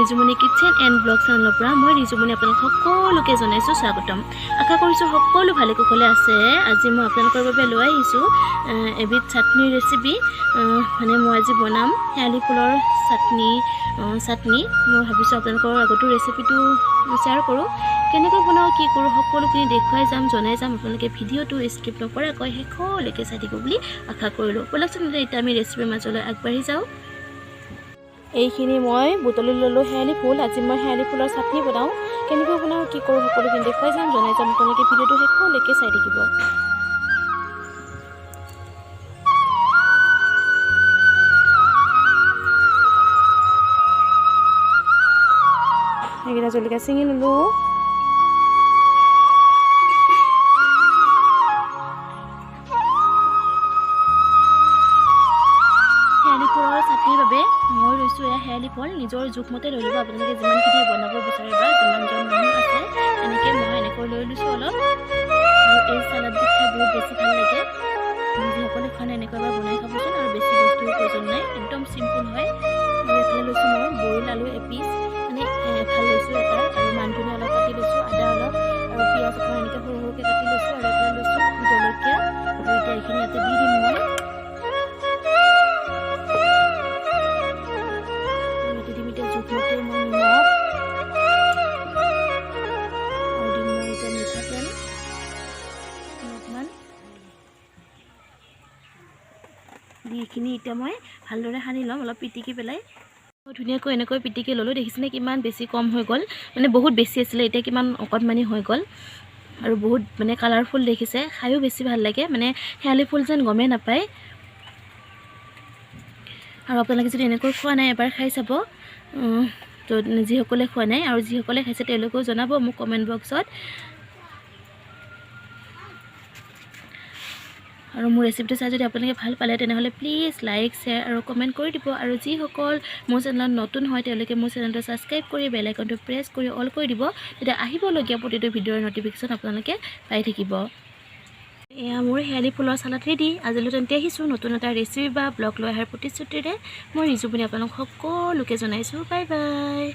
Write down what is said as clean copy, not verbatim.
Rijumoni kitchen and blog চেনেলৰ পৰা মই ৰিজুমণি আপোনালোক সকলোকে জনাইছোঁ স্বাগতম। আশা কৰিছোঁ সকলো ভালে কুশলে আছে। আজি মই আপোনালোকৰ বাবে লৈ আহিছোঁ এবিধ চাটনিৰ ৰেচিপি। মানে মই আজি বনাম শেৱালি ফুলৰ চাটনি। মই ভাবিছোঁ আপোনালোকৰ আগতো ৰেচিপিটো শ্বেয়াৰ কৰোঁ। কেনেকৈ বনাওঁ, কি কৰোঁ, সকলোখিনি দেখুৱাই যাম, জনাই যাম। আপোনালোকে ভিডিঅ'টো স্কিপ নকৰাকৈ শেষলৈকে চাই দিব বুলি আশা কৰিলোঁ। ব'লকচোন এতিয়া আমি ৰেচিপিৰ মাজলৈ আগবাঢ়ি যাওঁ। এইখিনি মই বুটলি ল'লোঁ শেৱালি ফুল। আজি মই শেৱালি ফুলৰ চাটনি বনাওঁ। কেনেকৈ বনাওঁ, কি কৰোঁ, সকলোখিনি দেখুৱাই যাম, জনাই যাম। আপোনালোকে ভিডিঅ'টো শেষলৈকে চাই থাকিব। এইকেইটা জলকীয়া ছিঙি ল'লোঁ। শেৱালি ফুলৰ চাটনিৰ বাবে মই লৈছোঁ এয়া শেৱালি ফল। নিজৰ জোখমতে লৈ ল'ব। আপোনালোকে যিমানখিনি বনাব বিচাৰে বা যিমানজন মানুহ আছে এনেকৈ মই এনেকৈ লৈ লৈছোঁ অলপ। আৰু এই চালাডবিধ খাই বহুত বেছি ভাল লাগে। যিসকলে খোৱা নাই এনেকৈ এবাৰ বনাই খাবচোন। আৰু বেছি বস্তুৰ প্ৰয়োজন নাই, একদম চিম্পুল হয়। আৰু এইফালে লৈছোঁ মই বইল আলু এপিচ, মানে এফাল লৈছোঁ এটা, আৰু মানধনীয়া অলপ কাটি লৈছোঁ, আদা অলপ, আৰু পিঁয়াজ অকণমান এনেকৈ সৰু সৰুকৈ কাটি লৈছোঁ। আৰু এইফালে লৈছোঁ জলকীয়া। আৰু এতিয়া এইখিনি ইয়াতে দি দিম মই। জোখমতে মই নিমখ আৰু দিম মই এতিয়া মিঠাতেল অলপমান দি এইখিনি এতিয়া মই ভালদৰে সানি ল'ম, অলপ পিটিকি পেলাই। ধুনীয়াকৈ এনেকৈ পিটিকি ল'লোঁ। দেখিছেনে কিমান বেছি কম হৈ গ'ল, মানে বহুত বেছি আছিলে, এতিয়া কিমান অকণমানি হৈ গ'ল। আৰু বহুত মানে কালাৰফুল দেখিছে, খায়ো বেছি ভাল লাগে, মানে শেৱালি ফুল যেন গমেই নাপায়। আৰু আপোনালোকে যদি এনেকৈ খোৱা নাই এবাৰ খাই চাব। তো যিসকলে খোৱা নাই আৰু যিসকলে খাইছে তেওঁলোকেও জনাব মোক কমেণ্ট বক্সত। আৰু মোৰ ৰেচিপিটো চাই যদি আপোনালোকে ভাল পালে তেনেহ'লে প্লিজ লাইক, শ্বেয়াৰ আৰু কমেণ্ট কৰি দিব। আৰু যিসকল মোৰ চেনেলত নতুন হয় তেওঁলোকে মোৰ চেনেলটো ছাবস্ক্ৰাইব কৰি বেল আইকনটো প্ৰেছ কৰি অল কৰি দিব। তেতিয়া আহিবলগীয়া প্ৰতিটো ভিডিঅ'ৰ ন'টিফিকেশ্যন আপোনালোকে পাই থাকিব। এয়া মোৰ শেৱালি ফুলৰ চালাড ৰেডি। আজিলৈ তেন্তে আহিছোঁ নতুন এটা ৰেচিপি বা ব্লগ লৈ অহাৰ প্ৰতিশ্ৰুতিৰে। মই ৰিজুমণি আপোনালোক সকলোকে জনাইছোঁ। Bye bye.